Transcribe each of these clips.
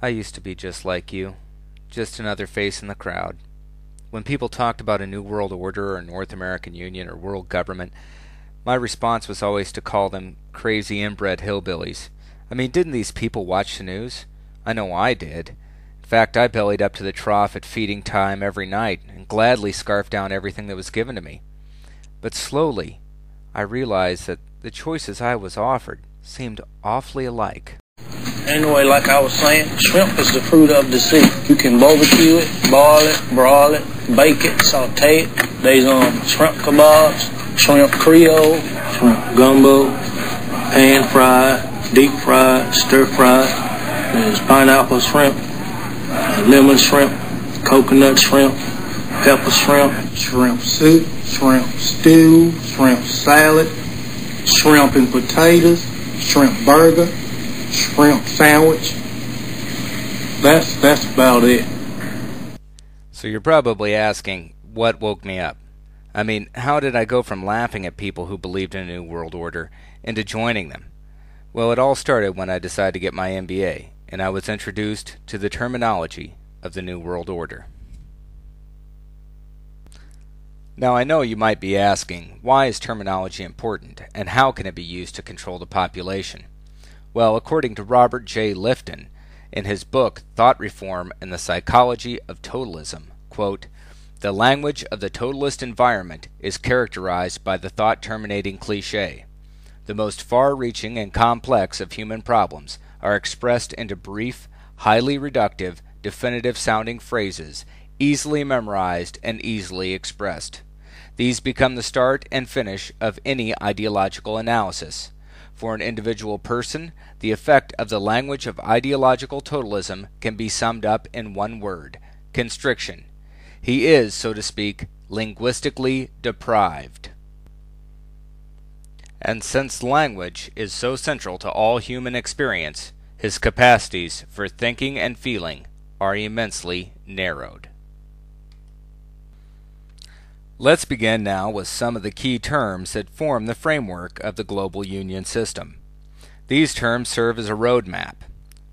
I used to be just like you, just another face in the crowd. When people talked about a new world order or North American Union or world government, my response was always to call them crazy inbred hillbillies. I mean, didn't these people watch the news? I know I did. In fact, I bellied up to the trough at feeding time every night and gladly scarfed down everything that was given to me. But slowly, I realized that the choices I was offered seemed awfully alike. Anyway, like I was saying, shrimp is the fruit of the sea. You can barbecue it, boil it, broil it, bake it, saute it. There's shrimp kebabs, shrimp creole, shrimp gumbo, pan fried, deep fried, stir fried. There's pineapple shrimp, lemon shrimp, coconut shrimp, pepper shrimp, shrimp soup, shrimp stew, shrimp salad, shrimp and potatoes, shrimp burger, shrimp sandwich. That's about it. So you're probably asking, what woke me up? I mean, how did I go from laughing at people who believed in a new world order into joining them? Well, it all started when I decided to get my MBA, and I was introduced to the terminology of the new world order. Now, I know you might be asking, why is terminology important, and how can it be used to control the population? Well, according to Robert J. Lifton, in his book Thought Reform and the Psychology of Totalism, quote, "The language of the totalist environment is characterized by the thought-terminating cliché. The most far-reaching and complex of human problems are expressed into brief, highly reductive, definitive-sounding phrases, easily memorized and easily expressed. These become the start and finish of any ideological analysis. For an individual person, the effect of the language of ideological totalism can be summed up in one word: constriction. He is, so to speak, linguistically deprived." And since language is so central to all human experience, his capacities for thinking and feeling are immensely narrowed. Let's begin now with some of the key terms that form the framework of the global union system. These terms serve as a roadmap.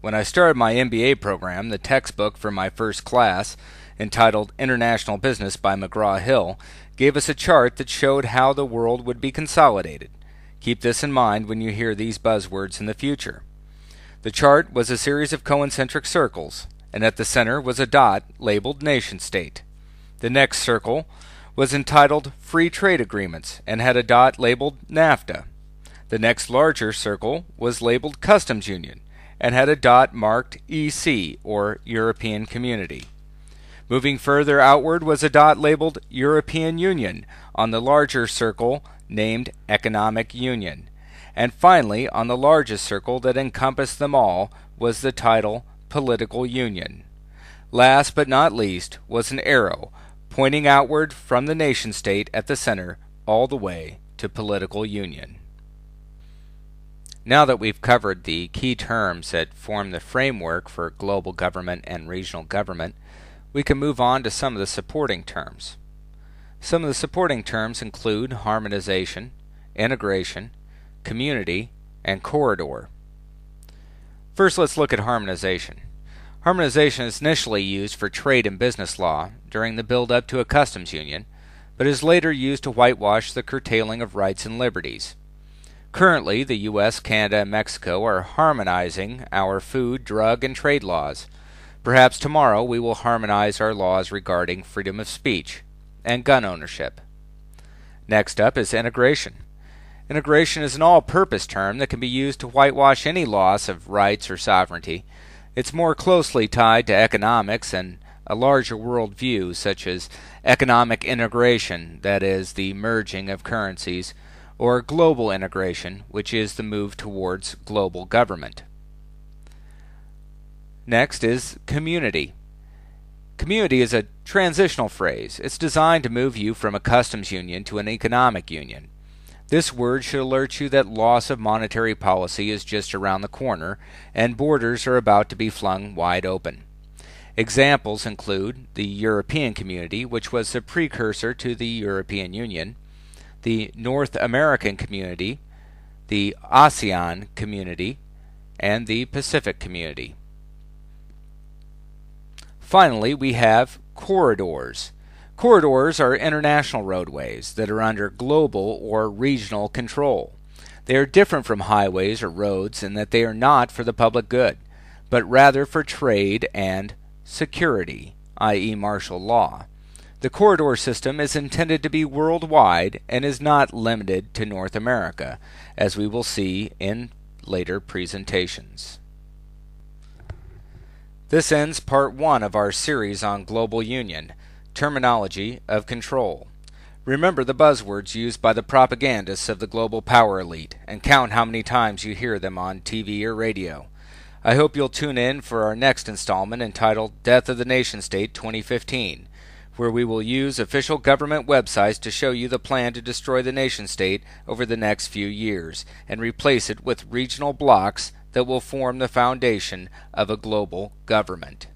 When I started my MBA program, the textbook for my first class, entitled International Business by McGraw-Hill, gave us a chart that showed how the world would be consolidated. Keep this in mind when you hear these buzzwords in the future. The chart was a series of concentric circles, and at the center was a dot labeled Nation State. The next circle was entitled Free Trade Agreements and had a dot labeled NAFTA. The next larger circle was labeled Customs Union and had a dot marked EC, or European Community. Moving further outward was a dot labeled European Union on the larger circle named Economic Union. And finally, on the largest circle that encompassed them all was the title Political Union. Last but not least was an arrow pointing outward from the nation-state at the center all the way to political union. Now that we've covered the key terms that form the framework for global government and regional government, we can move on to some of the supporting terms. Some of the supporting terms include harmonization, integration, community, and corridor. First, let's look at harmonization. Harmonization is initially used for trade and business law during the build-up to a customs union, but is later used to whitewash the curtailing of rights and liberties. Currently, the U.S., Canada, and Mexico are harmonizing our food, drug, and trade laws. Perhaps tomorrow we will harmonize our laws regarding freedom of speech and gun ownership. Next up is integration. Integration is an all-purpose term that can be used to whitewash any loss of rights or sovereignty. It's more closely tied to economics and a larger worldview, such as economic integration, that is, the merging of currencies, or global integration, which is the move towards global government. Next is community. Community is a transitional phrase. It's designed to move you from a customs union to an economic union. This word should alert you that loss of monetary policy is just around the corner, and borders are about to be flung wide open. Examples include the European Community, which was the precursor to the European Union, the North American Community, the ASEAN Community, and the Pacific Community. Finally, we have corridors. Corridors are international roadways that are under global or regional control. They are different from highways or roads in that they are not for the public good, but rather for trade and security, i.e. martial law. The corridor system is intended to be worldwide and is not limited to North America, as we will see in later presentations. This ends part 1 of our series on global union, terminology of control. Remember the buzzwords used by the propagandists of the global power elite, and count how many times you hear them on TV or radio. I hope you'll tune in for our next installment entitled Death of the Nation State 2015, where we will use official government websites to show you the plan to destroy the nation state over the next few years, and replace it with regional blocks that will form the foundation of a global government.